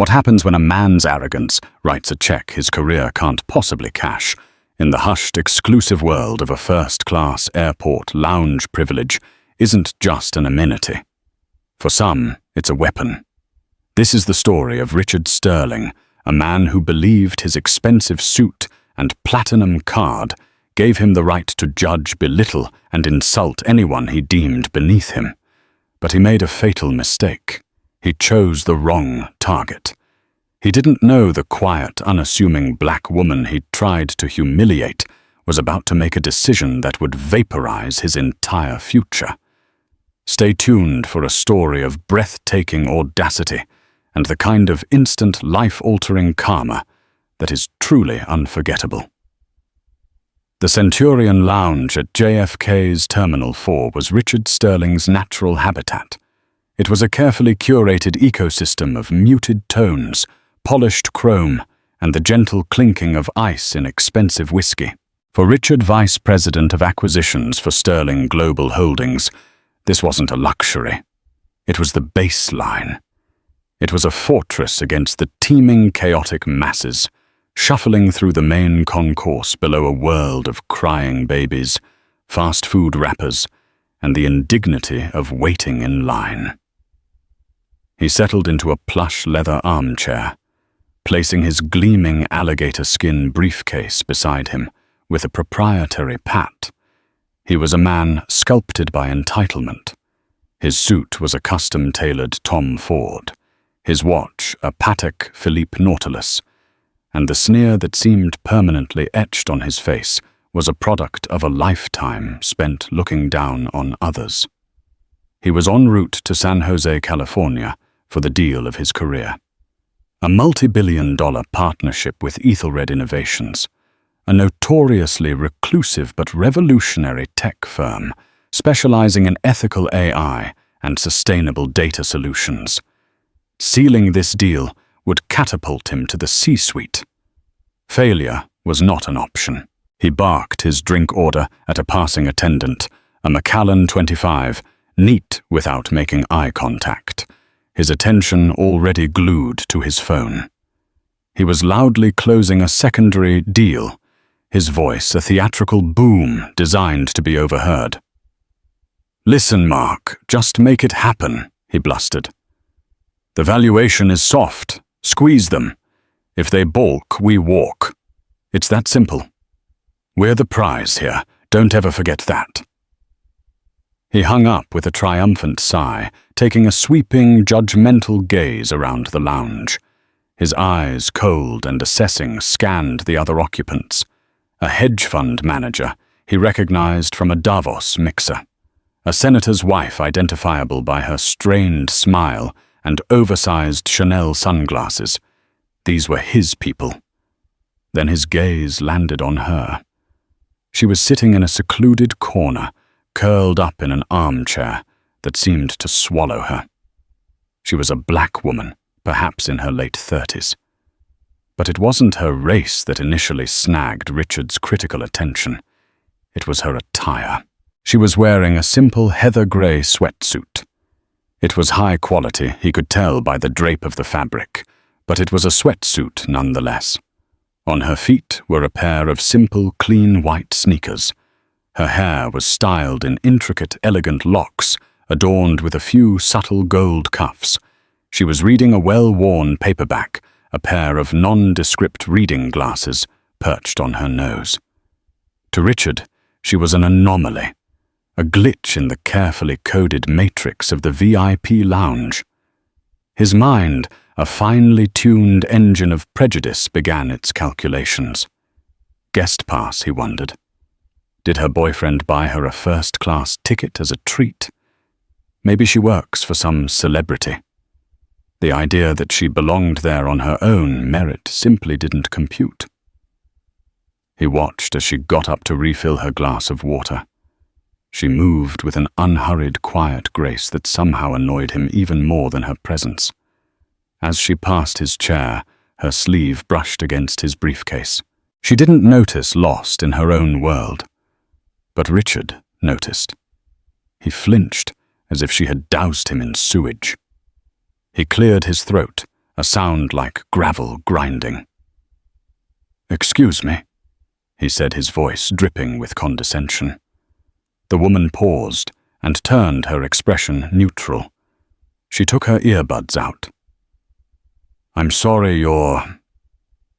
What happens when a man's arrogance writes a check his career can't possibly cash in the hushed, exclusive world of a first-class airport lounge privilege isn't just an amenity. For some, it's a weapon. This is the story of Richard Sterling, a man who believed his expensive suit and platinum card gave him the right to judge, belittle, and insult anyone he deemed beneath him. But he made a fatal mistake. He chose the wrong target. He didn't know the quiet, unassuming black woman he'd tried to humiliate was about to make a decision that would vaporize his entire future. Stay tuned for a story of breathtaking audacity and the kind of instant, life-altering karma that is truly unforgettable. The Centurion Lounge at JFK's Terminal 4 was Richard Sterling's natural habitat. It was a carefully curated ecosystem of muted tones, polished chrome, and the gentle clinking of ice in expensive whiskey. For Richard, Vice President of Acquisitions for Sterling Global Holdings, this wasn't a luxury. It was the baseline. It was a fortress against the teeming, chaotic masses, shuffling through the main concourse below a world of crying babies, fast food wrappers, and the indignity of waiting in line. He settled into a plush leather armchair, placing his gleaming alligator skin briefcase beside him with a proprietary pat. He was a man sculpted by entitlement. His suit was a custom-tailored Tom Ford, his watch a Patek Philippe Nautilus, and the sneer that seemed permanently etched on his face was a product of a lifetime spent looking down on others. He was en route to San Jose, California, for the deal of his career. A multi-billion-dollar partnership with Aethelred Innovations, a notoriously reclusive but revolutionary tech firm specializing in ethical AI and sustainable data solutions. Sealing this deal would catapult him to the C-suite. Failure was not an option. He barked his drink order at a passing attendant, a Macallan 25, neat without making eye contact, his attention already glued to his phone. He was loudly closing a secondary deal, his voice a theatrical boom designed to be overheard. "Listen, Mark, just make it happen," he blustered. "The valuation is soft. Squeeze them. If they balk, we walk. It's that simple. We're the prize here. Don't ever forget that." He hung up with a triumphant sigh, taking a sweeping, judgmental gaze around the lounge. His eyes, cold and assessing, scanned the other occupants. A hedge fund manager he recognized from a Davos mixer. A senator's wife identifiable by her strained smile and oversized Chanel sunglasses. These were his people. Then his gaze landed on her. She was sitting in a secluded corner, curled up in an armchair that seemed to swallow her. She was a black woman, perhaps in her late 30s. But it wasn't her race that initially snagged Richard's critical attention. It was her attire. She was wearing a simple heather gray sweatsuit. It was high quality, he could tell by the drape of the fabric, but it was a sweatsuit nonetheless. On her feet were a pair of simple, clean white sneakers. Her hair was styled in intricate, elegant locks, adorned with a few subtle gold cuffs. She was reading a well-worn paperback, a pair of nondescript reading glasses perched on her nose. To Richard, she was an anomaly, a glitch in the carefully coded matrix of the VIP lounge. His mind, a finely tuned engine of prejudice, began its calculations. Guest pass, he wondered. Did her boyfriend buy her a first-class ticket as a treat? Maybe she works for some celebrity. The idea that she belonged there on her own merit simply didn't compute. He watched as she got up to refill her glass of water. She moved with an unhurried, quiet grace that somehow annoyed him even more than her presence. As she passed his chair, her sleeve brushed against his briefcase. She didn't notice, lost in her own world. But Richard noticed. He flinched, as if she had doused him in sewage. He cleared his throat, a sound like gravel grinding. "Excuse me," he said, his voice dripping with condescension. The woman paused and turned her expression neutral. She took her earbuds out. "I'm sorry your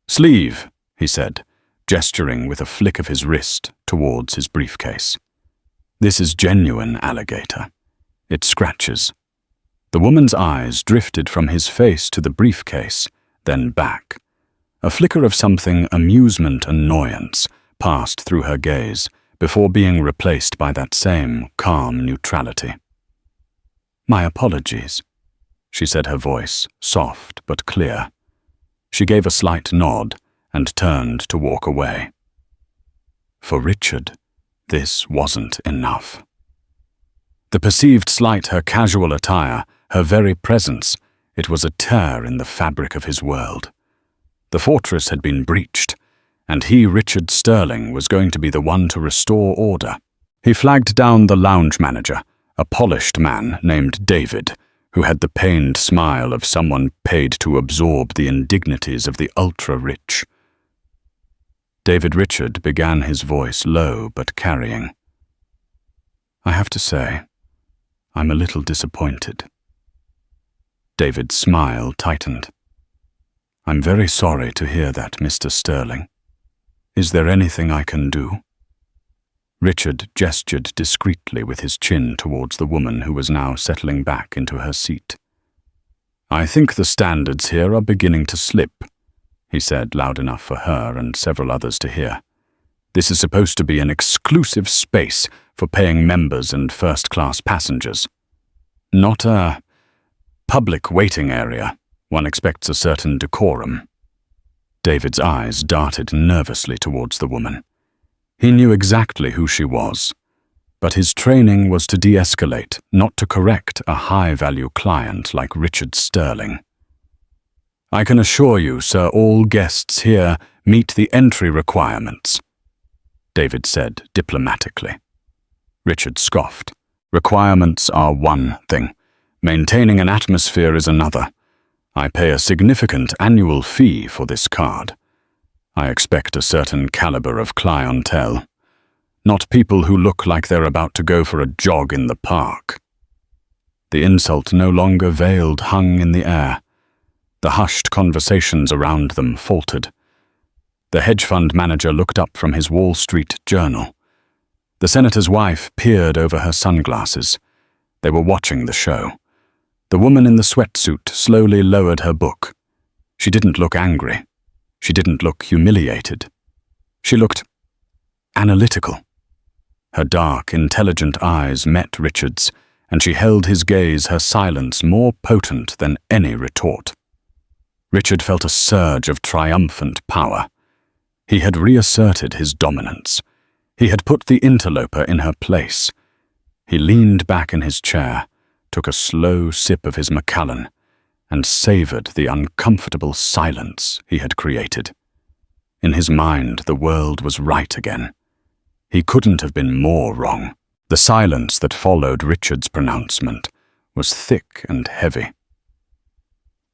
sleeve," he said, gesturing with a flick of his wrist towards his briefcase. "This is genuine alligator. It scratches." The woman's eyes drifted from his face to the briefcase, then back. A flicker of something amusement-annoyance passed through her gaze before being replaced by that same calm neutrality. "My apologies," she said, her voice soft but clear. She gave a slight nod and turned to walk away. For Richard, this wasn't enough. The perceived slight, her casual attire, her very presence, it was a tear in the fabric of his world. The fortress had been breached, and he, Richard Sterling, was going to be the one to restore order. He flagged down the lounge manager, a polished man named David, who had the pained smile of someone paid to absorb the indignities of the ultra-rich. David Richard began, his voice low but carrying. "I have to say, I'm a little disappointed." David's smile tightened. "I'm very sorry to hear that, Mr. Sterling. Is there anything I can do?" Richard gestured discreetly with his chin towards the woman who was now settling back into her seat. "I think the standards here are beginning to slip," he said, loud enough for her and several others to hear. "This is supposed to be an exclusive space for paying members and first-class passengers. Not a public waiting area. One expects a certain decorum." David's eyes darted nervously towards the woman. He knew exactly who she was, but his training was to de-escalate, not to correct a high-value client like Richard Sterling. "I can assure you, sir, all guests here meet the entry requirements," David said diplomatically. Richard scoffed. "Requirements are one thing. Maintaining an atmosphere is another. I pay a significant annual fee for this card. I expect a certain caliber of clientele, not people who look like they're about to go for a jog in the park." The insult no longer veiled, hung in the air. The hushed conversations around them faltered. The hedge fund manager looked up from his Wall Street journal. The senator's wife peered over her sunglasses. They were watching the show. The woman in the sweatsuit slowly lowered her book. She didn't look angry. She didn't look humiliated. She looked analytical. Her dark, intelligent eyes met Richard's, and she held his gaze, her silence more potent than any retort. Richard felt a surge of triumphant power. He had reasserted his dominance. He had put the interloper in her place. He leaned back in his chair, took a slow sip of his Macallan, and savored the uncomfortable silence he had created. In his mind, the world was right again. He couldn't have been more wrong. The silence that followed Richard's pronouncement was thick and heavy.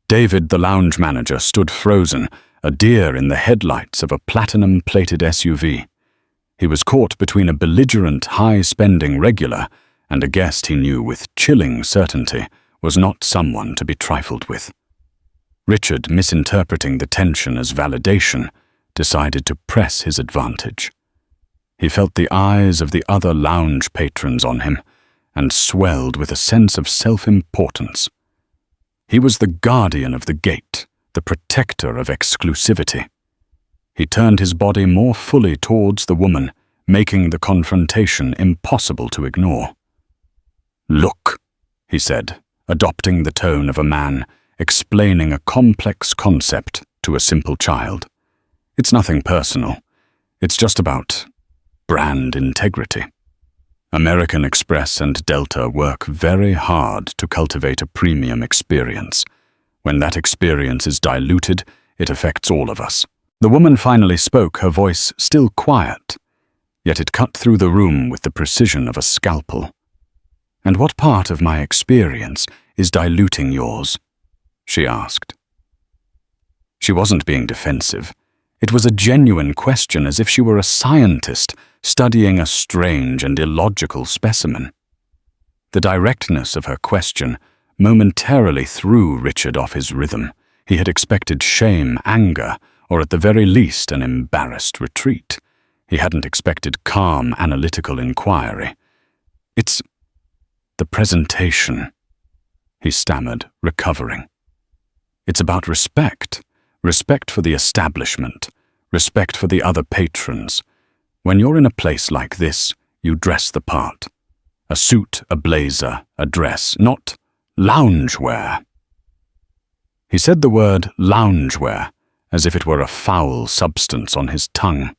David, the lounge manager, stood frozen, a deer in the headlights of a platinum-plated SUV. He was caught between a belligerent, high-spending regular and a guest he knew with chilling certainty was not someone to be trifled with. Richard, misinterpreting the tension as validation, decided to press his advantage. He felt the eyes of the other lounge patrons on him and swelled with a sense of self-importance. He was the guardian of the gate, the protector of exclusivity. He turned his body more fully towards the woman, making the confrontation impossible to ignore. "Look," he said, adopting the tone of a man explaining a complex concept to a simple child. "It's nothing personal. It's just about brand integrity. American Express and Delta work very hard to cultivate a premium experience. When that experience is diluted, it affects all of us." The woman finally spoke, her voice still quiet, yet it cut through the room with the precision of a scalpel. "And what part of my experience is diluting yours?" she asked. She wasn't being defensive. It was a genuine question, as if she were a scientist studying a strange and illogical specimen. The directness of her question momentarily threw Richard off his rhythm. He had expected shame, anger, or at the very least an embarrassed retreat. He hadn't expected calm, analytical inquiry. "It's the presentation," he stammered, recovering. "It's about respect. Respect for the establishment. Respect for the other patrons. When you're in a place like this, you dress the part. A suit, a blazer, a dress, not loungewear." He said the word loungewear as if it were a foul substance on his tongue.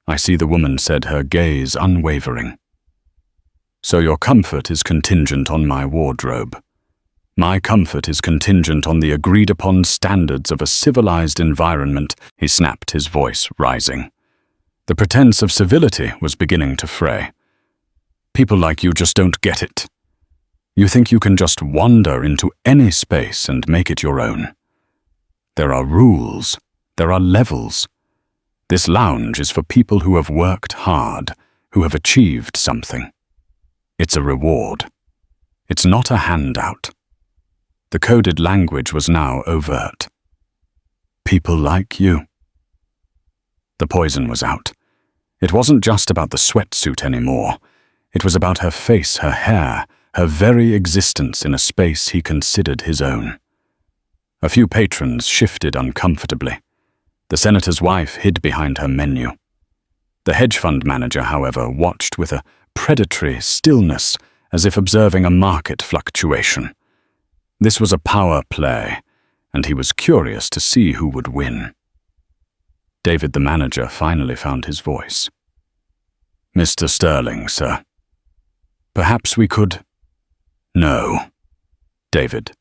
I see the woman said, her gaze unwavering. "So your comfort is contingent on my wardrobe. My comfort is contingent on the agreed-upon standards of a civilized environment," he snapped, his voice rising. The pretense of civility was beginning to fray. "People like you just don't get it. You think you can just wander into any space and make it your own. There are rules. There are levels. This lounge is for people who have worked hard, who have achieved something. It's a reward. It's not a handout." The coded language was now overt. "People like you." The poison was out. It wasn't just about the sweatsuit anymore. It was about her face, her hair, her very existence in a space he considered his own. A few patrons shifted uncomfortably. The senator's wife hid behind her menu. The hedge fund manager, however, watched with a predatory stillness, as if observing a market fluctuation. This was a power play, and he was curious to see who would win. David, the manager, finally found his voice. "Mr. Sterling, sir. Perhaps we could—" "No." "David,"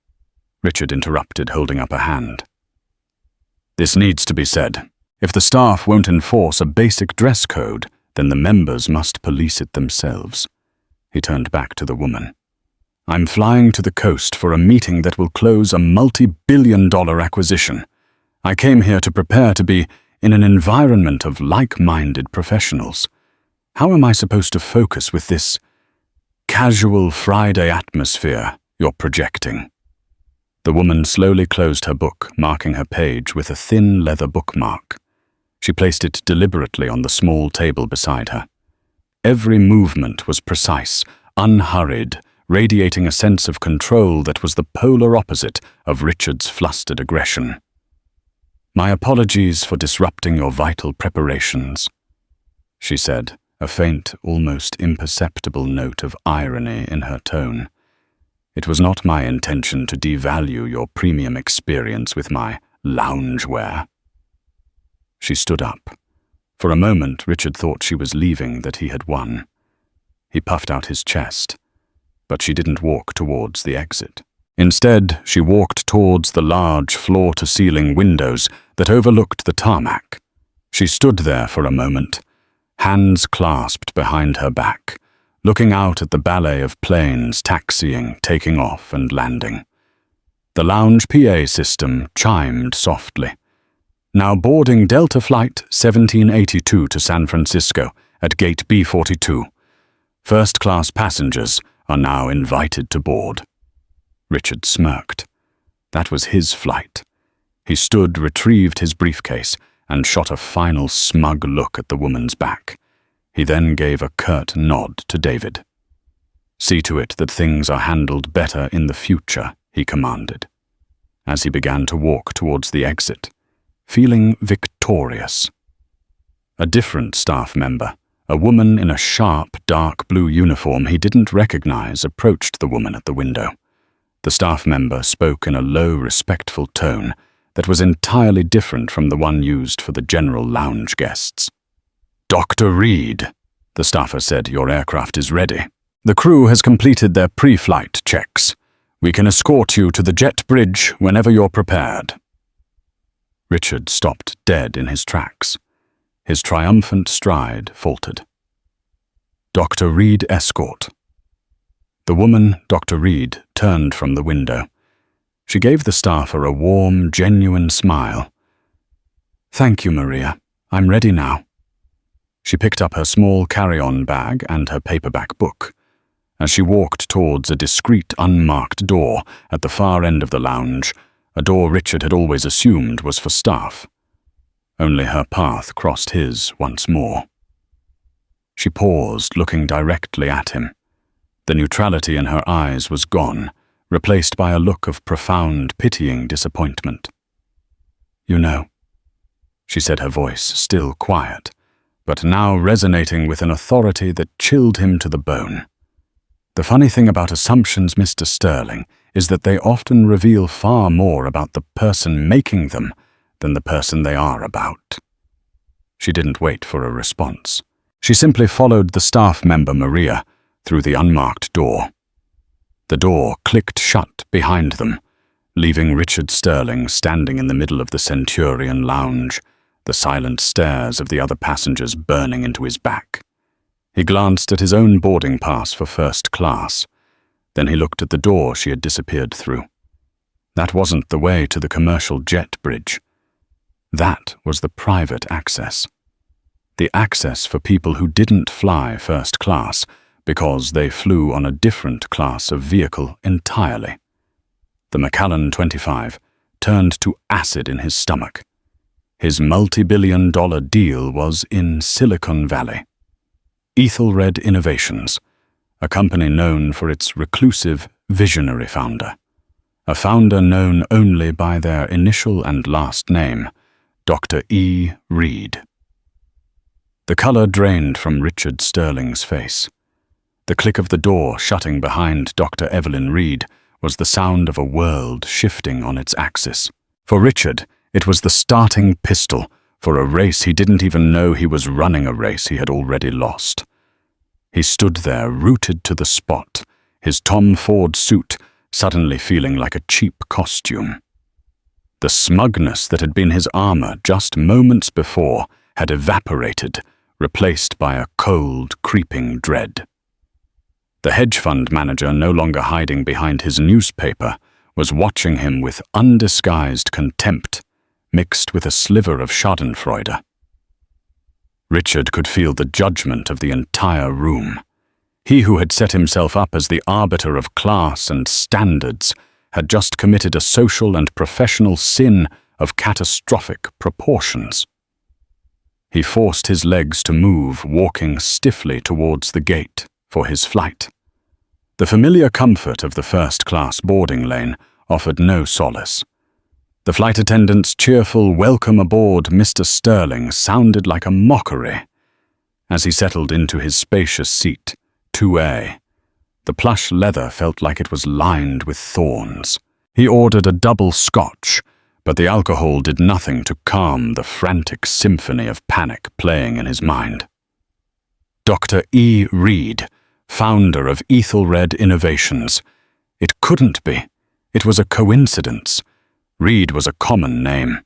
Richard interrupted, holding up a hand. "This needs to be said. If the staff won't enforce a basic dress code, then the members must police it themselves." He turned back to the woman. "I'm flying to the coast for a meeting that will close a multi-billion-dollar acquisition. I came here to prepare to be in an environment of like-minded professionals. How am I supposed to focus with this casual Friday atmosphere you're projecting?" The woman slowly closed her book, marking her page with a thin leather bookmark. She placed it deliberately on the small table beside her. Every movement was precise, unhurried, radiating a sense of control that was the polar opposite of Richard's flustered aggression. "My apologies for disrupting your vital preparations," she said, a faint, almost imperceptible note of irony in her tone. "It was not my intention to devalue your premium experience with my loungewear." She stood up. For a moment, Richard thought she was leaving, that he had won. He puffed out his chest, but she didn't walk towards the exit. Instead, she walked towards the large floor-to-ceiling windows that overlooked the tarmac. She stood there for a moment, hands clasped behind her back, looking out at the ballet of planes taxiing, taking off, and landing. The lounge PA system chimed softly. "Now boarding Delta Flight 1782 to San Francisco at Gate B42. First-class passengers are now invited to board." Richard smirked. That was his flight. He stood, retrieved his briefcase, and shot a final smug look at the woman's back. He then gave a curt nod to David. "See to it that things are handled better in the future," he commanded, as he began to walk towards the exit, feeling victorious. A different staff member, a woman in a sharp, dark blue uniform he didn't recognize, approached the woman at the window. The staff member spoke in a low, respectful tone that was entirely different from the one used for the general lounge guests. "Dr. Reed," the staffer said, "your aircraft is ready. The crew has completed their pre-flight checks. We can escort you to the jet bridge whenever you're prepared." Richard stopped dead in his tracks. His triumphant stride faltered. "Dr. Reed escort." The woman, Dr. Reed, turned from the window. She gave the staffer a warm, genuine smile. "Thank you, Maria. I'm ready now." She picked up her small carry-on bag and her paperback book. As she walked towards a discreet, unmarked door at the far end of the lounge, a door Richard had always assumed was for staff. Only her path crossed his once more. She paused, looking directly at him. The neutrality in her eyes was gone, replaced by a look of profound, pitying disappointment. "You know," she said, her voice still quiet, but now resonating with an authority that chilled him to the bone. "The funny thing about assumptions, Mr. Sterling, is that they often reveal far more about the person making them than the person they are about." She didn't wait for a response. She simply followed the staff member Maria through the unmarked door. The door clicked shut behind them, leaving Richard Sterling standing in the middle of the Centurion lounge, the silent stares of the other passengers burning into his back. He glanced at his own boarding pass for first class. Then he looked at the door she had disappeared through. That wasn't the way to the commercial jet bridge. That was the private access. The access for people who didn't fly first class because they flew on a different class of vehicle entirely. The Macallan 25 turned to acid in his stomach. His multi-billion-dollar deal was in Silicon Valley. Aethelred Innovations, a company known for its reclusive, visionary founder. A founder known only by their initial and last name, Dr. E. Reed. The color drained from Richard Sterling's face. The click of the door shutting behind Dr. Evelyn Reed was the sound of a world shifting on its axis. For Richard, it was the starting pistol for a race he didn't even know he was running, a race he had already lost. He stood there, rooted to the spot, his Tom Ford suit suddenly feeling like a cheap costume. The smugness that had been his armor just moments before had evaporated, replaced by a cold, creeping dread. The hedge fund manager, no longer hiding behind his newspaper, was watching him with undisguised contempt, mixed with a sliver of schadenfreude. Richard could feel the judgment of the entire room. He who had set himself up as the arbiter of class and standards had just committed a social and professional sin of catastrophic proportions. He forced his legs to move, walking stiffly towards the gate for his flight. The familiar comfort of the first-class boarding lane offered no solace. The flight attendant's cheerful "Welcome aboard, Mr. Sterling" sounded like a mockery. As he settled into his spacious seat, 2A, the plush leather felt like it was lined with thorns. He ordered a double scotch, but the alcohol did nothing to calm the frantic symphony of panic playing in his mind. Dr. E. Reed, founder of Aethelred Innovations. It couldn't be. It was a coincidence. Reed was a common name.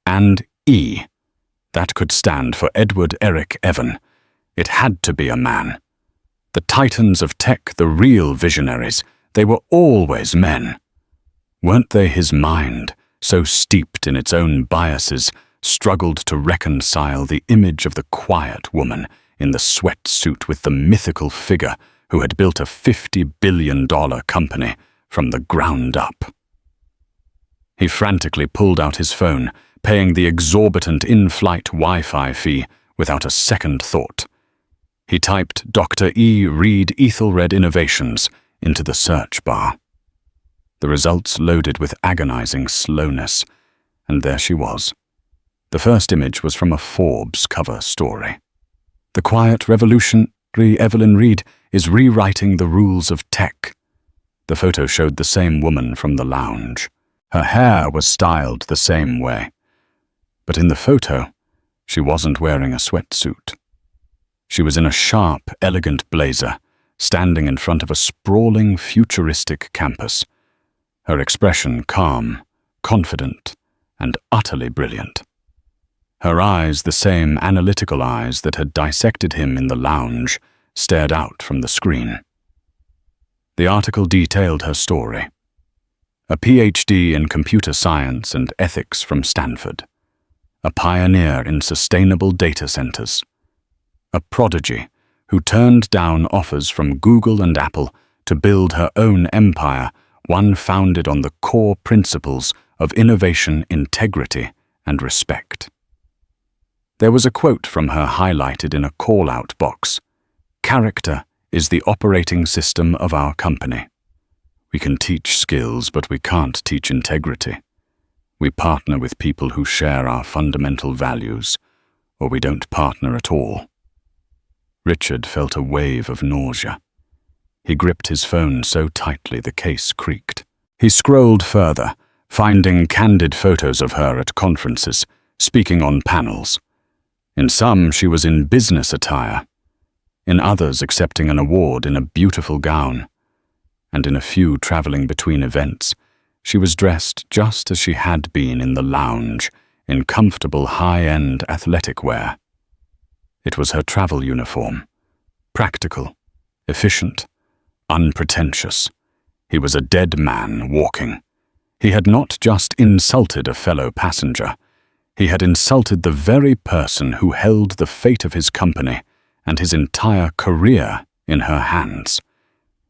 And E. That could stand for Edward Eric Evan. It had to be a man. The titans of tech, the real visionaries, they were always men. Weren't they his mind, so steeped in its own biases, struggled to reconcile the image of the quiet woman in the sweatsuit with the mythical figure who had built a $50 billion company from the ground up? He frantically pulled out his phone, paying the exorbitant in-flight Wi-Fi fee without a second thought. He typed Dr. E. Reed Aethelred Innovations into the search bar. The results loaded with agonizing slowness, and there she was. The first image was from a Forbes cover story. The quiet revolutionary Evelyn Reed is rewriting the rules of tech. The photo showed the same woman from the lounge. Her hair was styled the same way. But in the photo, she wasn't wearing a sweatsuit. She was in a sharp, elegant blazer, standing in front of a sprawling, futuristic campus. Her expression calm, confident, and utterly brilliant. Her eyes, the same analytical eyes that had dissected him in the lounge, stared out from the screen. The article detailed her story. a PhD in computer science and ethics from Stanford, a pioneer in sustainable data centers, a prodigy who turned down offers from Google and Apple to build her own empire, one founded on the core principles of innovation, integrity, and respect. There was a quote from her highlighted in a call-out box. "Character is the operating system of our company. We can teach skills, but we can't teach integrity. We partner with people who share our fundamental values, or we don't partner at all." Richard felt a wave of nausea. He gripped his phone so tightly the case creaked. He scrolled further, finding candid photos of her at conferences, speaking on panels. In some, she was in business attire. In others, accepting an award in a beautiful gown. And in a few traveling between events, she was dressed just as she had been in the lounge, in comfortable high-end athletic wear. It was her travel uniform. Practical, efficient, unpretentious. He was a dead man walking. He had not just insulted a fellow passenger. He had insulted the very person who held the fate of his company and his entire career in her hands.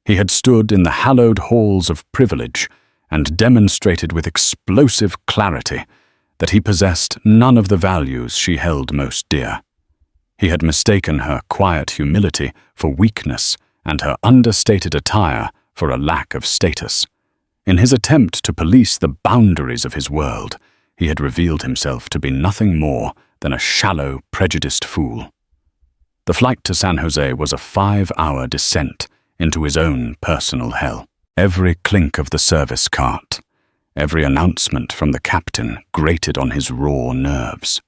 He had stood in the hallowed halls of privilege and demonstrated with explosive clarity that he possessed none of the values she held most dear. He had mistaken her quiet humility for weakness and her understated attire for a lack of status. In his attempt to police the boundaries of his world, he had revealed himself to be nothing more than a shallow, prejudiced fool. The flight to San Jose was a 5-hour descent into his own personal hell. Every clink of the service cart, every announcement from the captain grated on his raw nerves.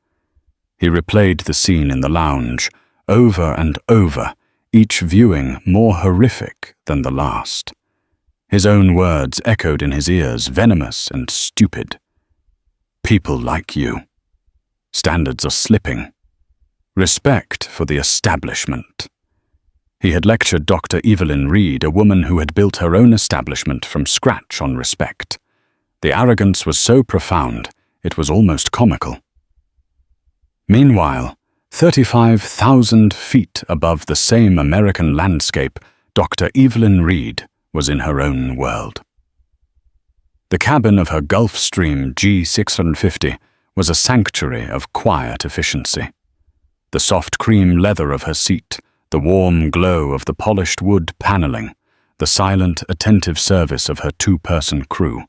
He replayed the scene in the lounge, over and over, each viewing more horrific than the last. His own words echoed in his ears, venomous and stupid. "People like you. Standards are slipping. Respect for the establishment." He had lectured Dr. Evelyn Reed, a woman who had built her own establishment from scratch on respect. The arrogance was so profound, it was almost comical. Meanwhile, 35,000 feet above the same American landscape, Dr. Evelyn Reed was in her own world. The cabin of her Gulfstream G650 was a sanctuary of quiet efficiency. The soft cream leather of her seat, the warm glow of the polished wood paneling, the silent, attentive service of her 2-person crew.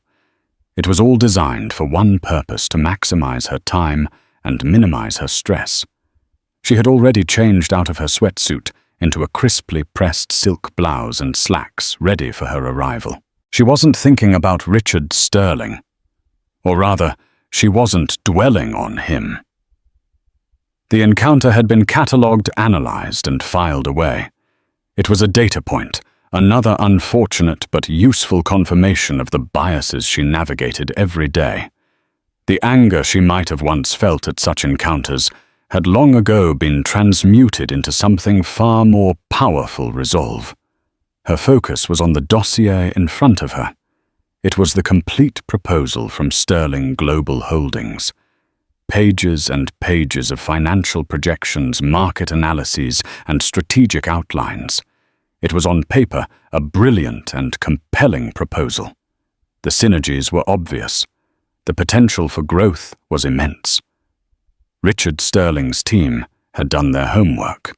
It was all designed for one purpose: to maximize her time and minimize her stress. She had already changed out of her sweatsuit into a crisply pressed silk blouse and slacks ready for her arrival. She wasn't thinking about Richard Sterling. Or rather, she wasn't dwelling on him. The encounter had been catalogued, analyzed, and filed away. It was a data point, another unfortunate but useful confirmation of the biases she navigated every day. The anger she might have once felt at such encounters had long ago been transmuted into something far more powerful resolve. Her focus was on the dossier in front of her. It was the complete proposal from Sterling Global Holdings. Pages and pages of financial projections, market analyses, and strategic outlines. It was on paper a brilliant and compelling proposal. The synergies were obvious. The potential for growth was immense. Richard Sterling's team had done their homework.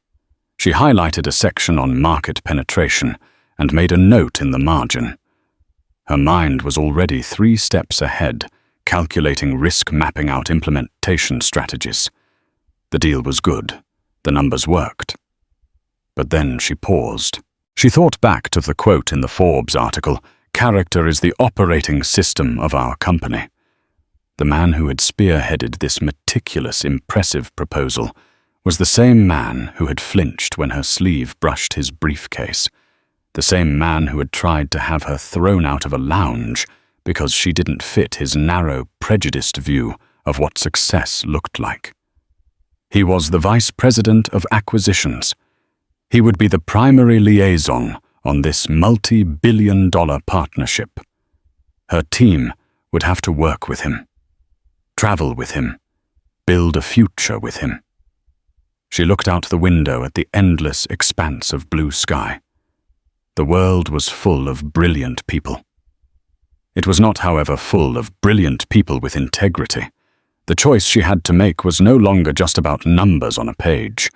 She highlighted a section on market penetration and made a note in the margin. Her mind was already 3 steps ahead, calculating risk, mapping out implementation strategies. The deal was good. The numbers worked. But then she paused. She thought back to the quote in the Forbes article, "Character is the operating system of our company." The man who had spearheaded this meticulous, impressive proposal was the same man who had flinched when her sleeve brushed his briefcase, the same man who had tried to have her thrown out of a lounge because she didn't fit his narrow, prejudiced view of what success looked like. He was the Vice President of Acquisitions. He would be the primary liaison on this multi-billion-dollar partnership. Her team would have to work with him, travel with him, build a future with him. She looked out the window at the endless expanse of blue sky. The world was full of brilliant people. It was not, however, full of brilliant people with integrity. The choice she had to make was no longer just about numbers on a page.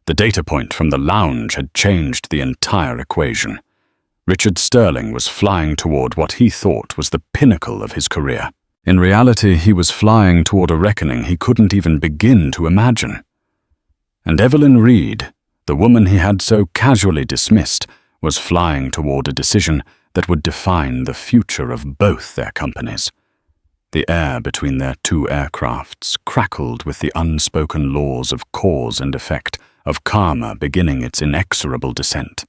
The data point from the lounge had changed the entire equation. Richard Sterling was flying toward what he thought was the pinnacle of his career. In reality, he was flying toward a reckoning he couldn't even begin to imagine. And Evelyn Reed, the woman he had so casually dismissed, was flying toward a decision that would define the future of both their companies. The air between their two aircrafts crackled with the unspoken laws of cause and effect, of karma beginning its inexorable descent.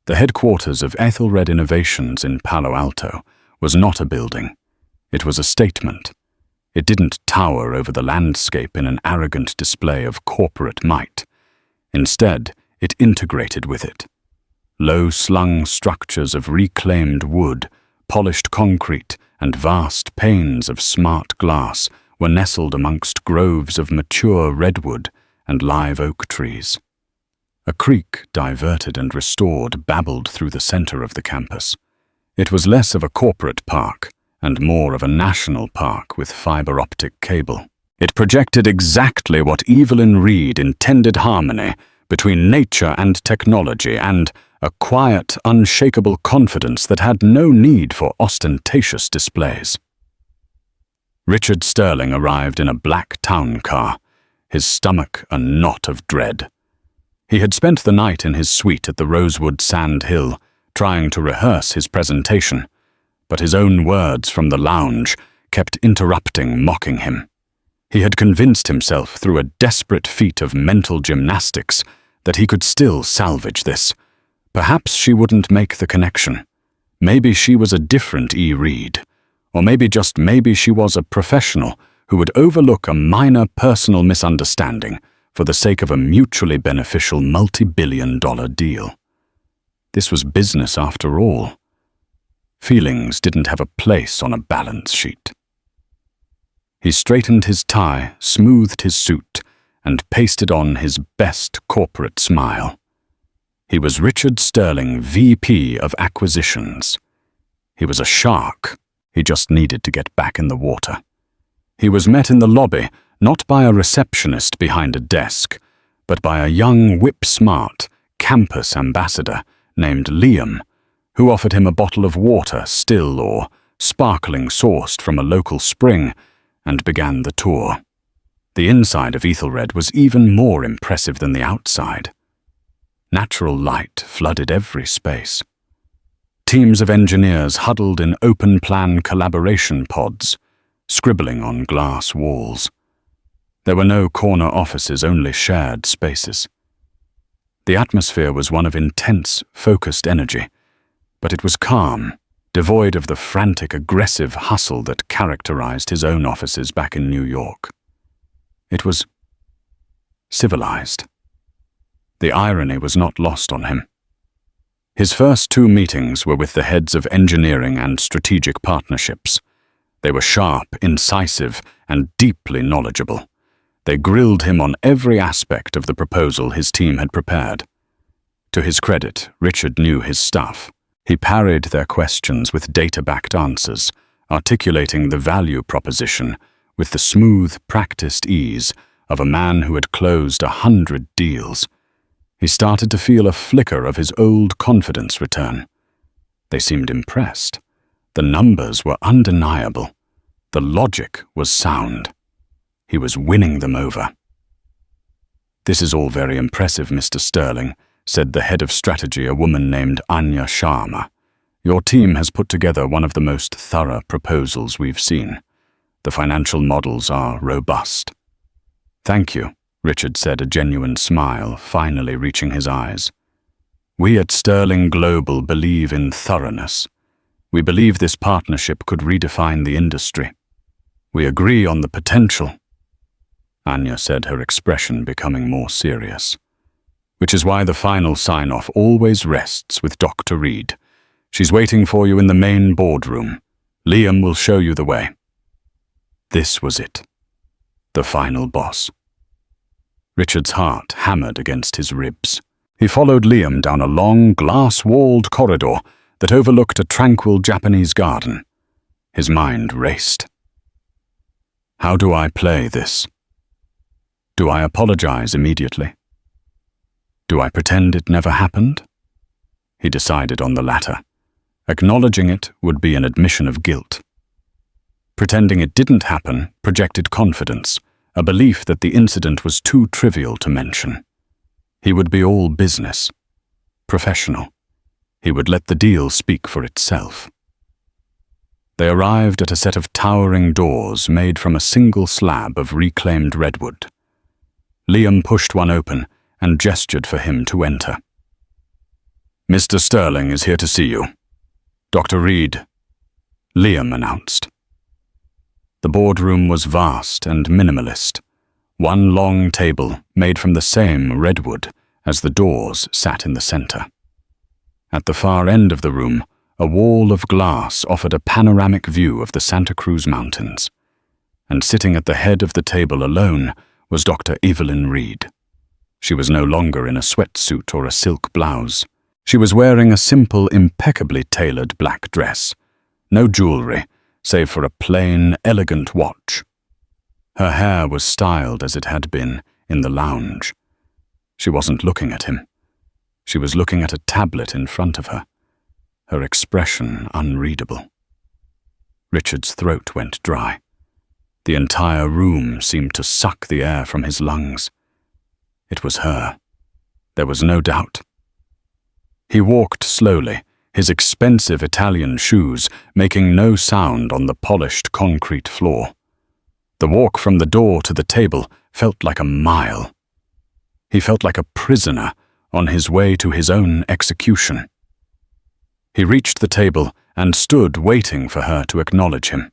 The headquarters of Aethelred Innovations in Palo Alto was not a building. It was a statement. It didn't tower over the landscape in an arrogant display of corporate might. Instead, it integrated with it. Low-slung structures of reclaimed wood, polished concrete, and vast panes of smart glass were nestled amongst groves of mature redwood and live oak trees. A creek, diverted and restored, babbled through the center of the campus. It was less of a corporate park and more of a national park with fiber-optic cable. It projected exactly what Evelyn Reed intended: harmony between nature and technology, and a quiet, unshakable confidence that had no need for ostentatious displays. Richard Sterling arrived in a black town car, his stomach a knot of dread. He had spent the night in his suite at the Rosewood Sand Hill, trying to rehearse his presentation, but his own words from the lounge kept interrupting, mocking him. He had convinced himself through a desperate feat of mental gymnastics that he could still salvage this. Perhaps she wouldn't make the connection. Maybe she was a different E. Reed. Or maybe, just maybe, she was a professional who would overlook a minor personal misunderstanding for the sake of a mutually beneficial multi-billion-dollar deal. This was business after all. Feelings didn't have a place on a balance sheet. He straightened his tie, smoothed his suit, and pasted on his best corporate smile. He was Richard Sterling, VP of Acquisitions. He was a shark. He just needed to get back in the water. He was met in the lobby, not by a receptionist behind a desk, but by a young, whip-smart campus ambassador named Liam, who offered him a bottle of water, still or sparkling, sourced from a local spring, and began the tour. The inside of Aethelred was even more impressive than the outside. Natural light flooded every space. Teams of engineers huddled in open-plan collaboration pods, scribbling on glass walls. There were no corner offices, only shared spaces. The atmosphere was one of intense, focused energy, but it was calm, devoid of the frantic, aggressive hustle that characterized his own offices back in New York. It was civilized. The irony was not lost on him. His first two meetings were with the heads of engineering and strategic partnerships. They were sharp, incisive, and deeply knowledgeable. They grilled him on every aspect of the proposal his team had prepared. To his credit, Richard knew his stuff. He parried their questions with data-backed answers, articulating the value proposition with the smooth, practiced ease of a man who had closed 100 deals. He started to feel a flicker of his old confidence return. They seemed impressed. The numbers were undeniable. The logic was sound. He was winning them over. "This is all very impressive, Mr. Sterling," said the head of strategy, a woman named Anya Sharma. "Your team has put together one of the most thorough proposals we've seen. The financial models are robust." "Thank you," Richard said, a genuine smile finally reaching his eyes. "We at Sterling Global believe in thoroughness. We believe this partnership could redefine the industry. We agree on the potential." Anya said, her expression becoming more serious. "Which is why the final sign-off always rests with Dr. Reed. She's waiting for you in the main boardroom. Liam will show you the way. This was it. The final boss. Richard's heart hammered against his ribs. He followed Liam down a long, glass-walled corridor that overlooked a tranquil Japanese garden. His mind raced. How do I play this? Do I apologize immediately? Do I pretend it never happened? He decided on the latter. Acknowledging it would be an admission of guilt. Pretending it didn't happen projected confidence, a belief that the incident was too trivial to mention. He would be all business, professional. He would let the deal speak for itself. They arrived at a set of towering doors made from a single slab of reclaimed redwood. Liam pushed one open and gestured for him to enter. Mr. Sterling is here to see you. Dr. Reed, Liam announced. The boardroom was vast and minimalist. One long table made from the same redwood as the doors sat in the center. At the far end of the room, a wall of glass offered a panoramic view of the Santa Cruz Mountains. And sitting at the head of the table alone was Dr. Evelyn Reed. She was no longer in a sweatsuit or a silk blouse. She was wearing a simple, impeccably tailored black dress. No jewelry, save for a plain, elegant watch. Her hair was styled as it had been in the lounge. She wasn't looking at him. She was looking at a tablet in front of her, her expression unreadable. Richard's throat went dry. The entire room seemed to suck the air from his lungs. It was her. There was no doubt. He walked slowly, his expensive Italian shoes making no sound on the polished concrete floor. The walk from the door to the table felt like a mile. He felt like a prisoner on his way to his own execution. He reached the table and stood waiting for her to acknowledge him.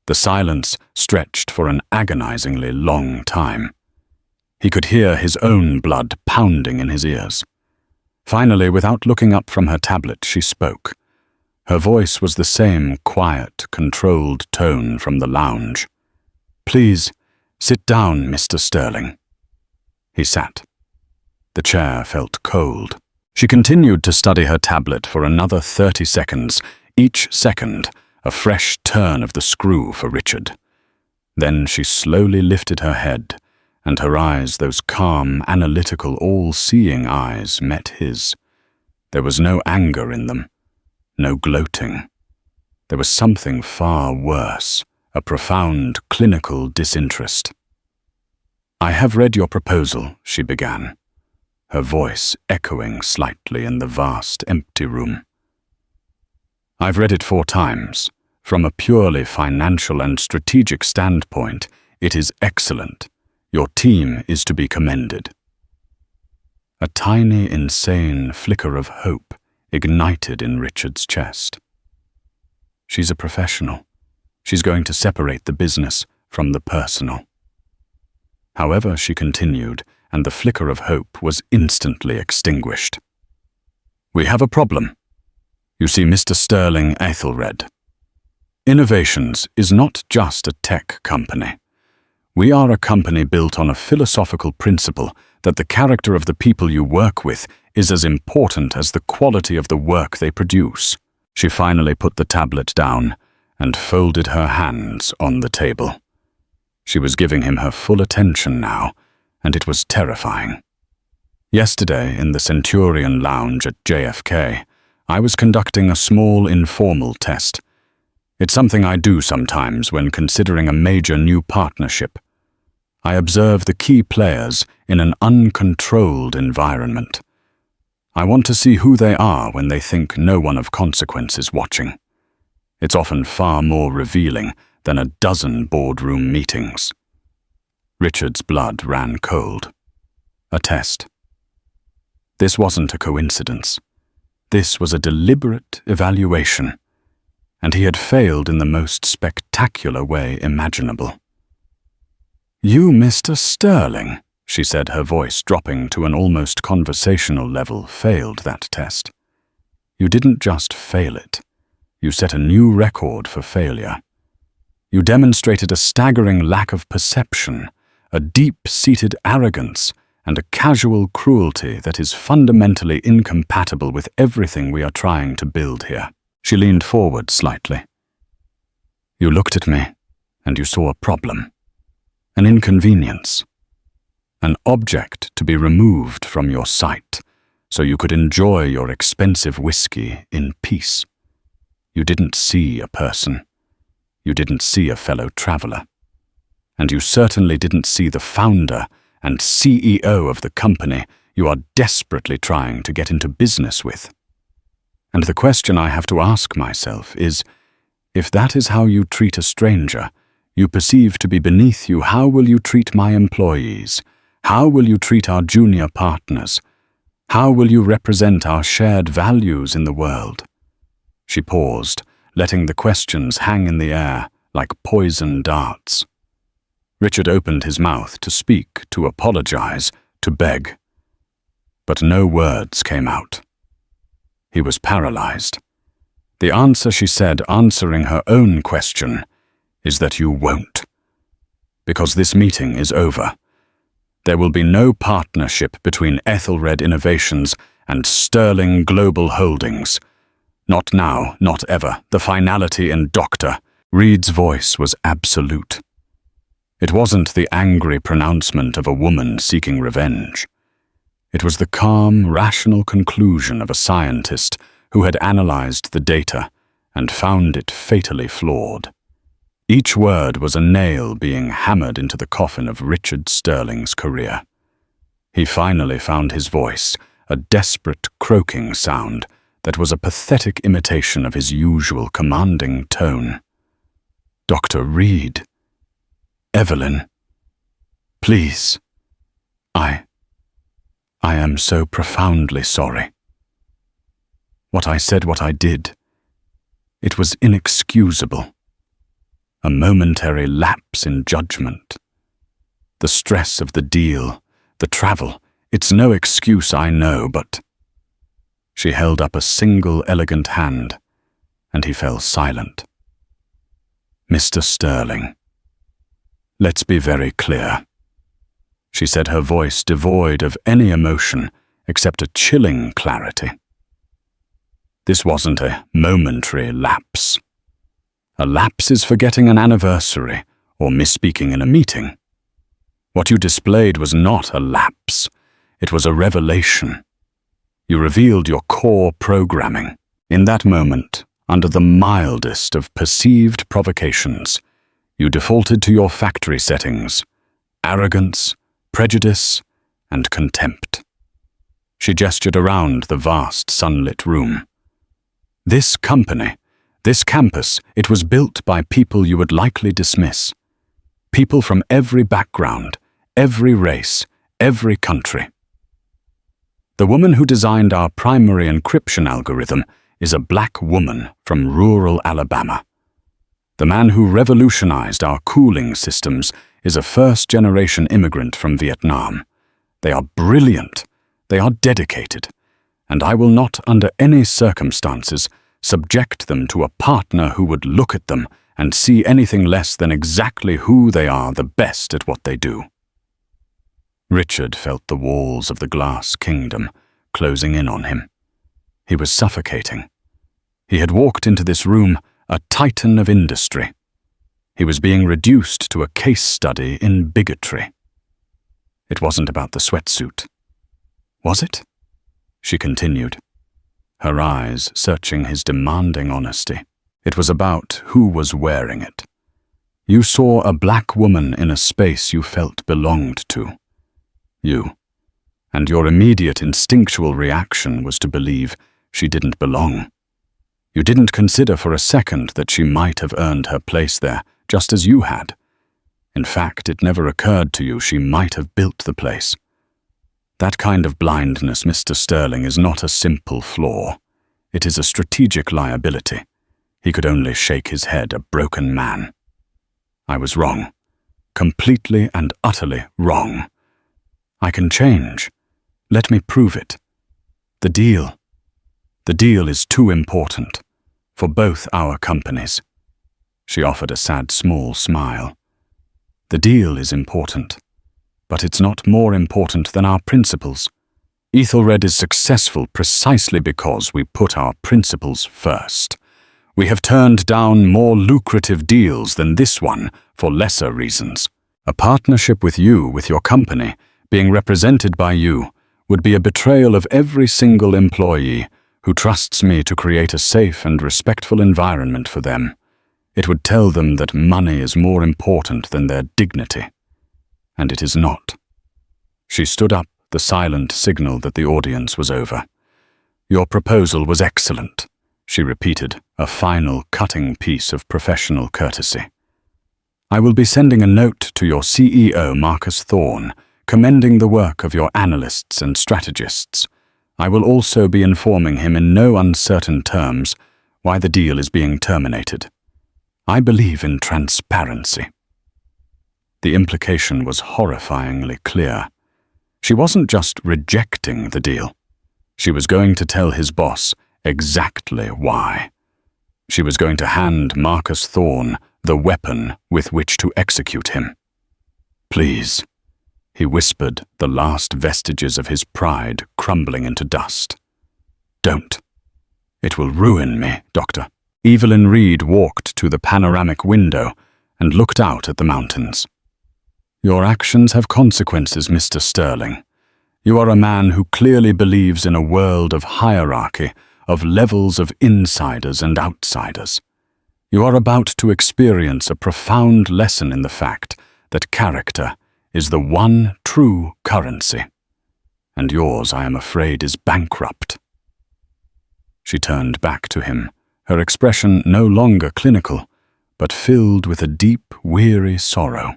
The silence stretched for an agonizingly long time. He could hear his own blood pounding in his ears. Finally, without looking up from her tablet, she spoke. Her voice was the same quiet, controlled tone from the lounge. "Please, sit down, Mr. Sterling." He sat. The chair felt cold. She continued to study her tablet for another 30 seconds, each second a fresh turn of the screw for Richard. Then she slowly lifted her head, and her eyes, those calm, analytical, all-seeing eyes, met his. There was no anger in them, no gloating. There was something far worse, a profound, clinical disinterest. "I have read your proposal," she began, her voice echoing slightly in the vast, empty room. "I've read it 4 times. From a purely financial and strategic standpoint, it is excellent. Your team is to be commended." A tiny, insane flicker of hope ignited in Richard's chest. She's a professional. She's going to separate the business from the personal. However, she continued, and the flicker of hope was instantly extinguished. "We have a problem. You see, Mr. Sterling Aethelred. Innovations is not just a tech company. We are a company built on a philosophical principle that the character of the people you work with is as important as the quality of the work they produce." She finally put the tablet down and folded her hands on the table. She was giving him her full attention now, and it was terrifying. Yesterday, in the Centurion Lounge at JFK, I was conducting a small informal test. It's something I do sometimes when considering a major new partnership. I observe the key players in an uncontrolled environment. I want to see who they are when they think no one of consequence is watching. It's often far more revealing than a dozen boardroom meetings. Richard's blood ran cold. A test. This wasn't a coincidence. This was a deliberate evaluation, and he had failed in the most spectacular way imaginable. "You, Mr. Sterling," she said, her voice dropping to an almost conversational level, failed that test. "You didn't just fail it. You set a new record for failure. You demonstrated a staggering lack of perception, a deep-seated arrogance, and a casual cruelty that is fundamentally incompatible with everything we are trying to build here. She leaned forward slightly. You looked at me, and you saw a problem, an inconvenience, an object to be removed from your sight so you could enjoy your expensive whiskey in peace. You didn't see a person. You didn't see a fellow traveler. And you certainly didn't see the founder and CEO of the company you are desperately trying to get into business with. And the question I have to ask myself is, if that is how you treat a stranger you perceive to be beneath you, how will you treat my employees? How will you treat our junior partners? How will you represent our shared values in the world? She paused, letting the questions hang in the air like poison darts. Richard opened his mouth to speak, to apologize, to beg. But no words came out. He was paralyzed. The answer she said, answering her own question, is that you won't. Because this meeting is over. There will be no partnership between Aethelred Innovations and Sterling Global Holdings. Not now, not ever. The finality in Dr. Reed's voice was absolute. It wasn't the angry pronouncement of a woman seeking revenge. It was the calm, rational conclusion of a scientist who had analyzed the data and found it fatally flawed. Each word was a nail being hammered into the coffin of Richard Sterling's career. He finally found his voice, a desperate croaking sound that was a pathetic imitation of his usual commanding tone. Dr. Reed. Evelyn. Please. I am so profoundly sorry. What I said, what I did, it was inexcusable. A momentary lapse in judgment. The stress of the deal, the travel, it's no excuse, I know, but... She held up a single elegant hand, and he fell silent. Mr. Sterling, let's be very clear. She said, her voice devoid of any emotion except a chilling clarity. This wasn't a momentary lapse. A lapse is forgetting an anniversary or misspeaking in a meeting. What you displayed was not a lapse. It was a revelation. You revealed your core programming. In that moment, under the mildest of perceived provocations, you defaulted to your factory settings: arrogance, prejudice, and contempt. She gestured around the vast sunlit room. This company, this campus, it was built by people you would likely dismiss. People from every background, every race, every country. The woman who designed our primary encryption algorithm is a black woman from rural Alabama. The man who revolutionized our cooling systems is a first-generation immigrant from Vietnam. They are brilliant. They are dedicated. And I will not, under any circumstances, subject them to a partner who would look at them and see anything less than exactly who they are, the best at what they do. Richard felt the walls of the glass kingdom closing in on him. He was suffocating. He had walked into this room a titan of industry. He was being reduced to a case study in bigotry. It wasn't about the sweatsuit. Was it? She continued, her eyes searching his demanding honesty. It was about who was wearing it. You saw a black woman in a space you felt belonged to. You. And your immediate instinctual reaction was to believe she didn't belong. You didn't consider for a second that she might have earned her place there, just as you had. In fact, it never occurred to you she might have built the place. That kind of blindness, Mr. Sterling, is not a simple flaw. It is a strategic liability. He could only shake his head, a broken man. I was wrong. Completely and utterly wrong. I can change. Let me prove it. The deal is too important. for both our companies." She offered a sad small smile. "The deal is important, but it's not more important than our principles. Aethelred is successful precisely because we put our principles first. We have turned down more lucrative deals than this one for lesser reasons. A partnership with you, with your company, being represented by you, would be a betrayal of every single employee who trusts me to create a safe and respectful environment for them. It would tell them that money is more important than their dignity. And it is not." She stood up, the silent signal that the audience was over. "Your proposal was excellent," she repeated, a final cutting piece of professional courtesy. "I will be sending a note to your CEO, Marcus Thorne, commending the work of your analysts and strategists. I will also be informing him in no uncertain terms why the deal is being terminated. I believe in transparency." The implication was horrifyingly clear. She wasn't just rejecting the deal. She was going to tell his boss exactly why. She was going to hand Marcus Thorne the weapon with which to execute him. "Please," he whispered, the last vestiges of his pride crumbling into dust. "Don't. It will ruin me, Doctor." Evelyn Reed walked to the panoramic window and looked out at the mountains. "Your actions have consequences, Mr. Sterling. You are a man who clearly believes in a world of hierarchy, of levels of insiders and outsiders. You are about to experience a profound lesson in the fact that character is the one true currency. And yours, I am afraid, is bankrupt." She turned back to him, her expression no longer clinical, but filled with a deep, weary sorrow.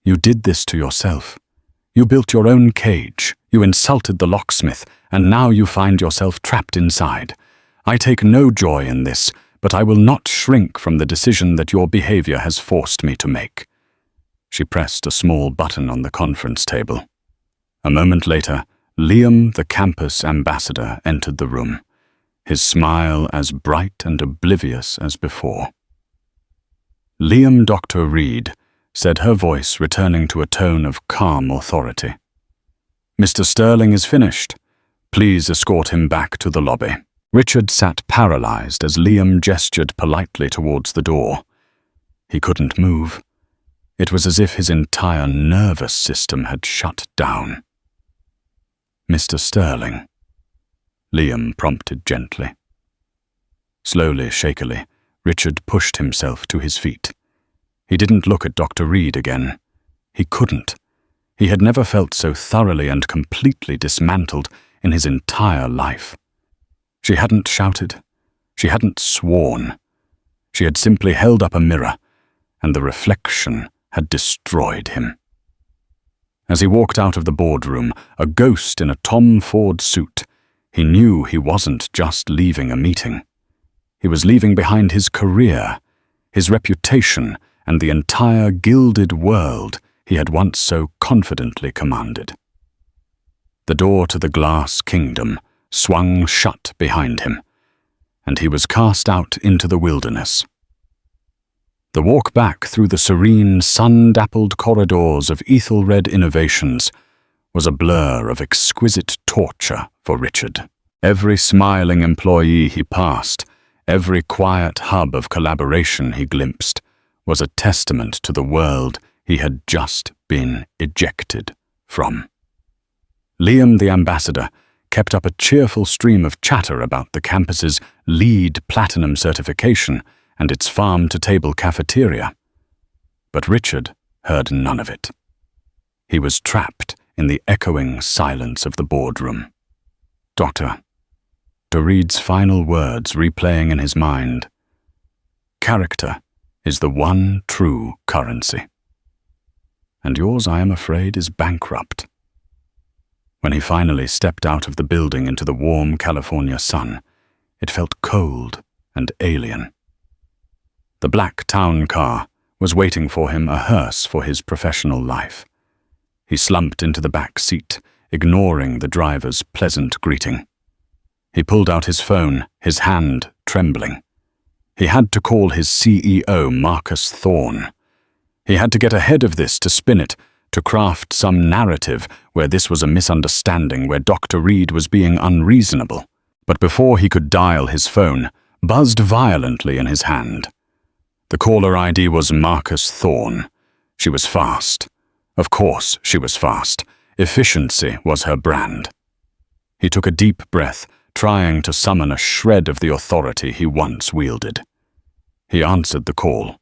"You did this to yourself. You built your own cage, you insulted the locksmith, and now you find yourself trapped inside. I take no joy in this, but I will not shrink from the decision that your behavior has forced me to make." She pressed a small button on the conference table. A moment later, Liam, the campus ambassador, entered the room, his smile as bright and oblivious as before. "Liam, Dr. Reed," said her voice, returning to a tone of calm authority. "Mr. Sterling is finished. Please escort him back to the lobby." Richard sat paralyzed as Liam gestured politely towards the door. He couldn't move. It was as if his entire nervous system had shut down. "Mr. Sterling," Liam prompted gently. Slowly, shakily, Richard pushed himself to his feet. He didn't look at Dr. Reed again. He couldn't. He had never felt so thoroughly and completely dismantled in his entire life. She hadn't shouted. She hadn't sworn. She had simply held up a mirror, and the reflection had destroyed him. As he walked out of the boardroom, a ghost in a Tom Ford suit, he knew he wasn't just leaving a meeting. He was leaving behind his career, his reputation, and the entire gilded world he had once so confidently commanded. The door to the glass kingdom swung shut behind him, and he was cast out into the wilderness. The walk back through the serene, sun-dappled corridors of Aethelred Innovations was a blur of exquisite torture for Richard. Every smiling employee he passed, every quiet hub of collaboration he glimpsed, was a testament to the world he had just been ejected from. Liam, the ambassador, kept up a cheerful stream of chatter about the campus's LEED Platinum certification and its farm-to-table cafeteria. But Richard heard none of it. He was trapped in the echoing silence of the boardroom. Dr. Reed's final words replaying in his mind. "Character is the one true currency. And yours, I am afraid, is bankrupt." When he finally stepped out of the building into the warm California sun, it felt cold and alien. The black town car was waiting for him, a hearse for his professional life. He slumped into the back seat, ignoring the driver's pleasant greeting. He pulled out his phone, his hand trembling. He had to call his CEO Marcus Thorne. He had to get ahead of this, to spin it, to craft some narrative where this was a misunderstanding, where Dr. Reed was being unreasonable. But before he could dial, his phone buzzed violently in his hand. The caller ID was Marcus Thorne. She was fast. Of course she was fast. Efficiency was her brand. He took a deep breath, trying to summon a shred of the authority he once wielded. He answered the call.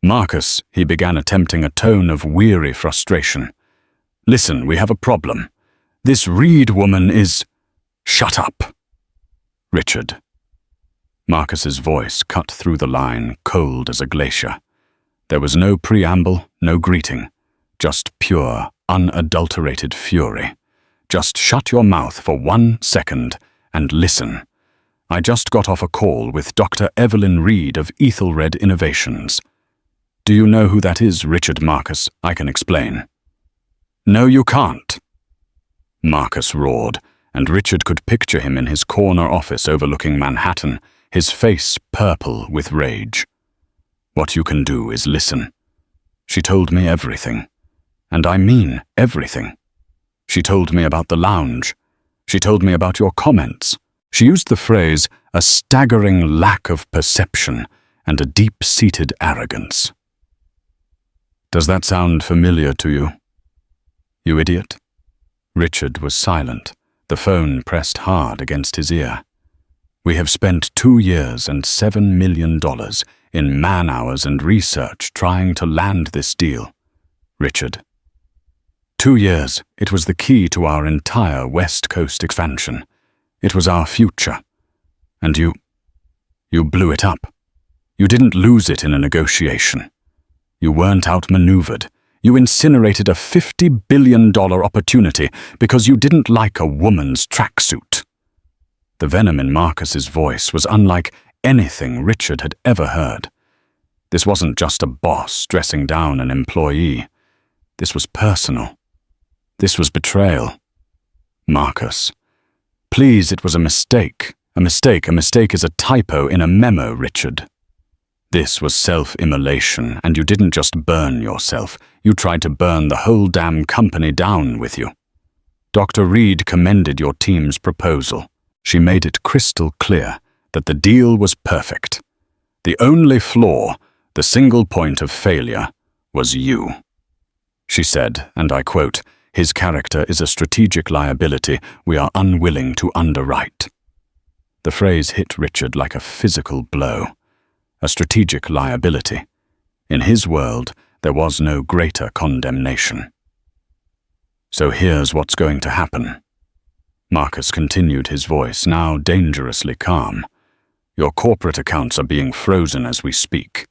"Marcus," he began, attempting a tone of weary frustration. "Listen, we have a problem. This Reed woman is—" "Shut up!" "Richard." Marcus's voice cut through the line, cold as a glacier. There was no preamble, no greeting, just pure, unadulterated fury. "Just shut your mouth for 1 second and listen. I just got off a call with Dr. Evelyn Reed of Aethelred Innovations. Do you know who that is, Richard Marcus? I can explain." "No, you can't." Marcus roared, and Richard could picture him in his corner office overlooking Manhattan, his face purple with rage. "What you can do is listen. She told me everything. And I mean everything. She told me about the lounge. She told me about your comments. She used the phrase, a staggering lack of perception and a deep-seated arrogance. Does that sound familiar to you? You idiot?" Richard was silent, the phone pressed hard against his ear. "We have spent 2 years and $7 million in man-hours and research trying to land this deal. Richard. 2 years, it was the key to our entire West Coast expansion. It was our future. And you blew it up. You didn't lose it in a negotiation. You weren't outmaneuvered. You incinerated a $50 billion opportunity because you didn't like a woman's tracksuit." The venom in Marcus's voice was unlike anything Richard had ever heard. This wasn't just a boss dressing down an employee. This was personal. This was betrayal. "Marcus, please, it was a mistake. A mistake is a typo in a memo, Richard. This was self-immolation, and you didn't just burn yourself. You tried to burn the whole damn company down with you. Dr. Reed commended your team's proposal. She made it crystal clear that the deal was perfect. The only flaw, the single point of failure, was you. She said, and I quote, 'His character is a strategic liability we are unwilling to underwrite.' The phrase hit Richard like a physical blow. A strategic liability. In his world, there was no greater condemnation. "So here's what's going to happen." Marcus continued, his voice now dangerously calm. "Your corporate accounts are being frozen as we speak.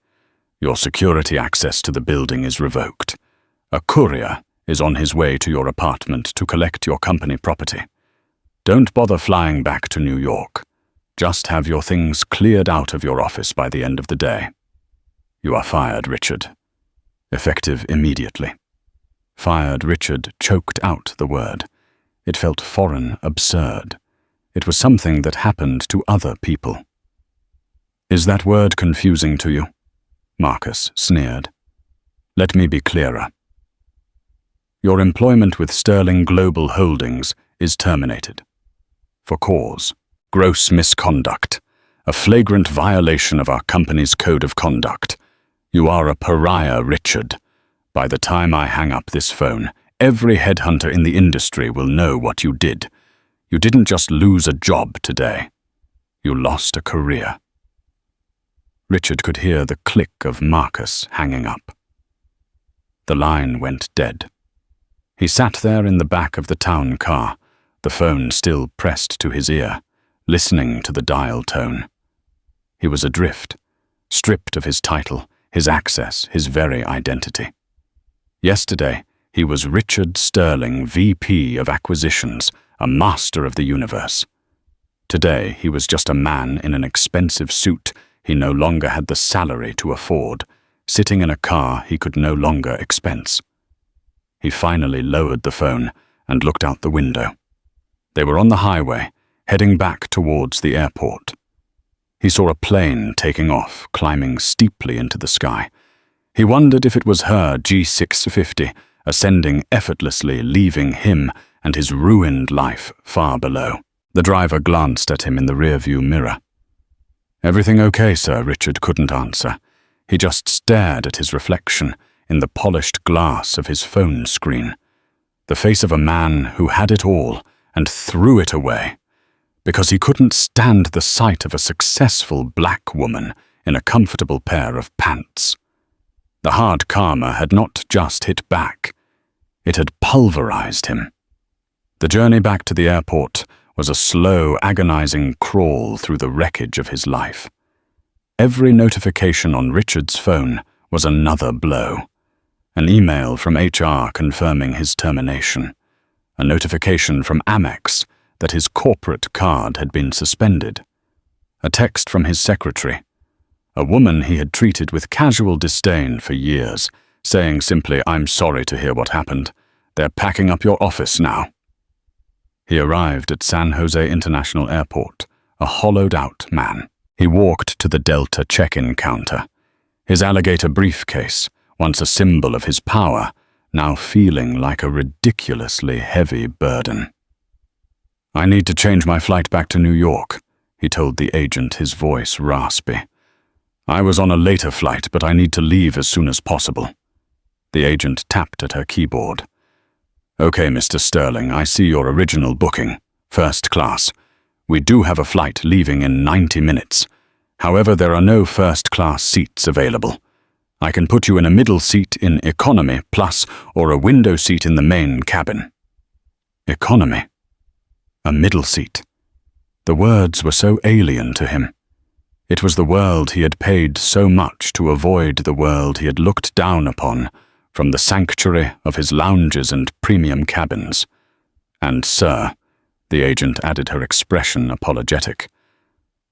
Your security access to the building is revoked. A courier is on his way to your apartment to collect your company property. Don't bother flying back to New York. Just have your things cleared out of your office by the end of the day. You are fired, Richard. Effective immediately." Fired, Richard choked out the word. It felt foreign, absurd. It was something that happened to other people. "Is that word confusing to you?" Marcus sneered. "Let me be clearer. Your employment with Sterling Global Holdings is terminated. For cause. Gross misconduct. A flagrant violation of our company's code of conduct. You are a pariah, Richard. By the time I hang up this phone, every headhunter in the industry will know what you did. You didn't just lose a job today. You lost a career." Richard could hear the click of Marcus hanging up. The line went dead. He sat there in the back of the town car, the phone still pressed to his ear, listening to the dial tone. He was adrift, stripped of his title, his access, his very identity. Yesterday, he was Richard Sterling, VP of Acquisitions, a master of the universe. Today, he was just a man in an expensive suit he no longer had the salary to afford, sitting in a car he could no longer expense. He finally lowered the phone and looked out the window. They were on the highway, heading back towards the airport. He saw a plane taking off, climbing steeply into the sky. He wondered if it was her G650, ascending effortlessly, leaving him and his ruined life far below. The driver glanced at him in the rearview mirror. "Everything okay, sir?" Richard couldn't answer. He just stared at his reflection in the polished glass of his phone screen. The face of a man who had it all and threw it away, because he couldn't stand the sight of a successful black woman in a comfortable pair of pants. The hard karma had not just hit back, it had pulverized him. The journey back to the airport was a slow, agonizing crawl through the wreckage of his life. Every notification on Richard's phone was another blow. An email from HR confirming his termination. A notification from Amex that his corporate card had been suspended. A text from his secretary, a woman he had treated with casual disdain for years, saying simply, "I'm sorry to hear what happened. They're packing up your office now." He arrived at San Jose International Airport, a hollowed-out man. He walked to the Delta check-in counter, his alligator briefcase, once a symbol of his power, now feeling like a ridiculously heavy burden. "I need to change my flight back to New York," he told the agent, his voice raspy. "I was on a later flight, but I need to leave as soon as possible." The agent tapped at her keyboard. "Okay, Mr. Sterling, I see your original booking. First class. We do have a flight leaving in 90 minutes. However, there are no first-class seats available. I can put you in a middle seat in economy plus or a window seat in the main cabin." Economy. A middle seat. The words were so alien to him. It was the world he had paid so much to avoid, the world he had looked down upon from the sanctuary of his lounges and premium cabins. "And, sir," the agent added, her expression apologetic,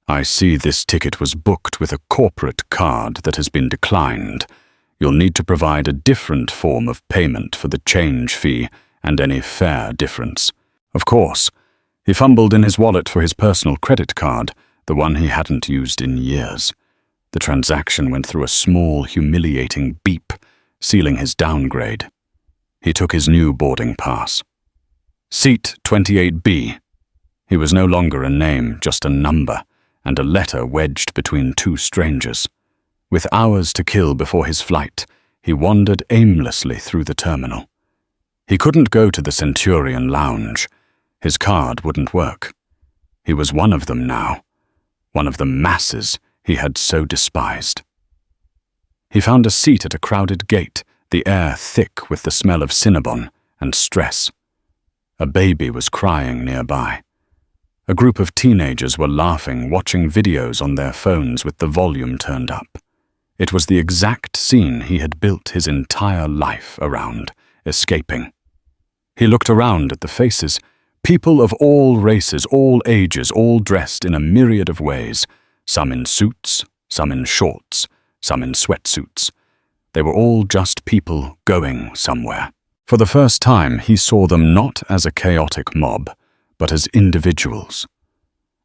"I see this ticket was booked with a corporate card that has been declined. You'll need to provide a different form of payment for the change fee and any fare difference." Of course, he fumbled in his wallet for his personal credit card, the one he hadn't used in years. The transaction went through a small, humiliating beep, sealing his downgrade. He took his new boarding pass. Seat 28B. He was no longer a name, just a number, and a letter wedged between two strangers. With hours to kill before his flight, he wandered aimlessly through the terminal. He couldn't go to the Centurion Lounge. His card wouldn't work. He was one of them now, one of the masses he had so despised. He found a seat at a crowded gate, the air thick with the smell of Cinnabon and stress. A baby was crying nearby. A group of teenagers were laughing, watching videos on their phones with the volume turned up. It was the exact scene he had built his entire life around, escaping. He looked around at the faces, people of all races, all ages, all dressed in a myriad of ways, some in suits, some in shorts, some in sweatsuits. They were all just people going somewhere. For the first time, he saw them not as a chaotic mob, but as individuals.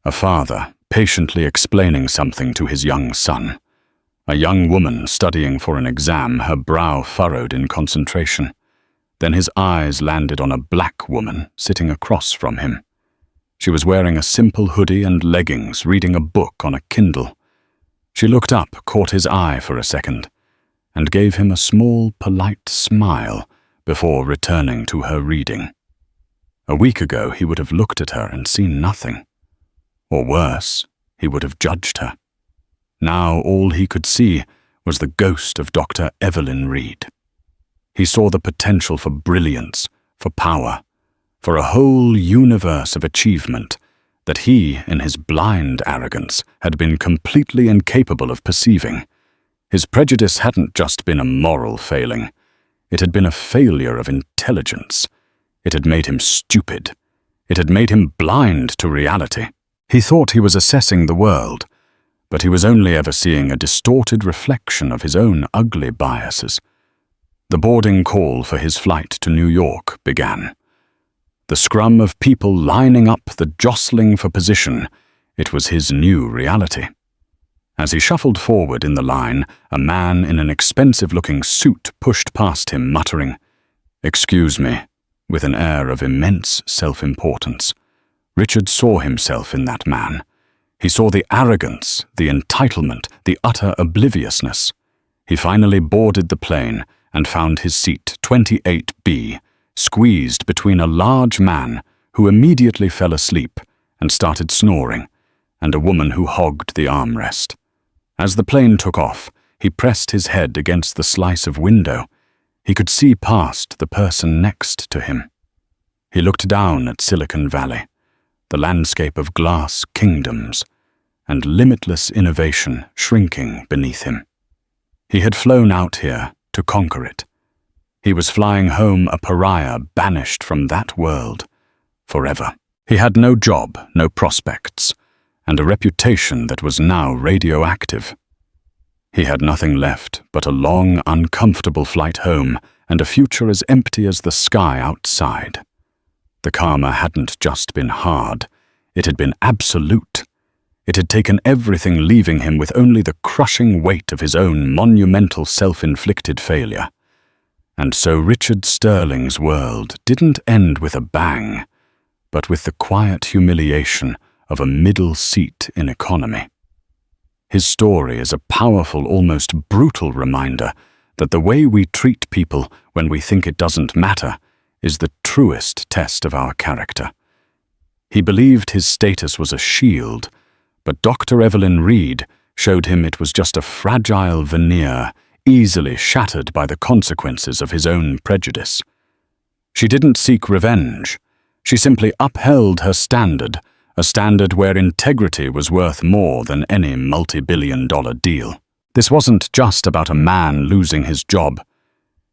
A father patiently explaining something to his young son. A young woman studying for an exam, her brow furrowed in concentration. Then his eyes landed on a black woman sitting across from him. She was wearing a simple hoodie and leggings, reading a book on a Kindle. She looked up, caught his eye for a second, and gave him a small, polite smile before returning to her reading. A week ago, he would have looked at her and seen nothing. Or worse, he would have judged her. Now all he could see was the ghost of Dr. Evelyn Reed. He saw the potential for brilliance, for power, for a whole universe of achievement that he, in his blind arrogance, had been completely incapable of perceiving. His prejudice hadn't just been a moral failing. It had been a failure of intelligence. It had made him stupid. It had made him blind to reality. He thought he was assessing the world, but he was only ever seeing a distorted reflection of his own ugly biases. The boarding call for his flight to New York began. The scrum of people lining up, the jostling for position, it was his new reality. As he shuffled forward in the line, a man in an expensive-looking suit pushed past him, muttering, "Excuse me," with an air of immense self-importance. Richard saw himself in that man. He saw the arrogance, the entitlement, the utter obliviousness. He finally boarded the plane and found his seat, 28B, squeezed between a large man who immediately fell asleep and started snoring, and a woman who hogged the armrest. As the plane took off, he pressed his head against the slice of window. He could see past the person next to him. He looked down at Silicon Valley, the landscape of glass kingdoms, and limitless innovation shrinking beneath him. He had flown out here to conquer it. He was flying home a pariah banished from that world forever. He had no job, no prospects, and a reputation that was now radioactive. He had nothing left but a long, uncomfortable flight home and a future as empty as the sky outside. The karma hadn't just been hard, it had been absolute. It had taken everything, leaving him with only the crushing weight of his own monumental self-inflicted failure. And so Richard Sterling's world didn't end with a bang, but with the quiet humiliation of a middle seat in economy. His story is a powerful, almost brutal reminder that the way we treat people when we think it doesn't matter is the truest test of our character. He believed his status was a shield, but Dr. Evelyn Reed showed him it was just a fragile veneer, easily shattered by the consequences of his own prejudice. She didn't seek revenge. She simply upheld her standard, a standard where integrity was worth more than any multi-billion-dollar deal. This wasn't just about a man losing his job.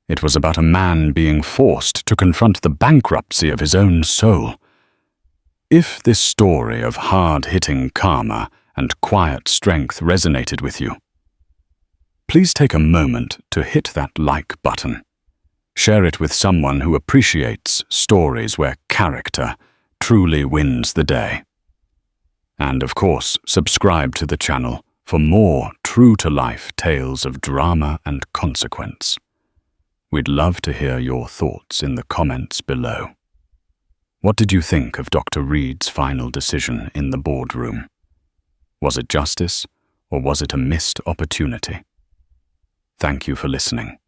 It was about a man being forced to confront the bankruptcy of his own soul. If this story of hard-hitting karma and quiet strength resonated with you, please take a moment to hit that like button. Share it with someone who appreciates stories where character truly wins the day. And of course, subscribe to the channel for more true-to-life tales of drama and consequence. We'd love to hear your thoughts in the comments below. What did you think of Dr. Reed's final decision in the boardroom? Was it justice, or was it a missed opportunity? Thank you for listening.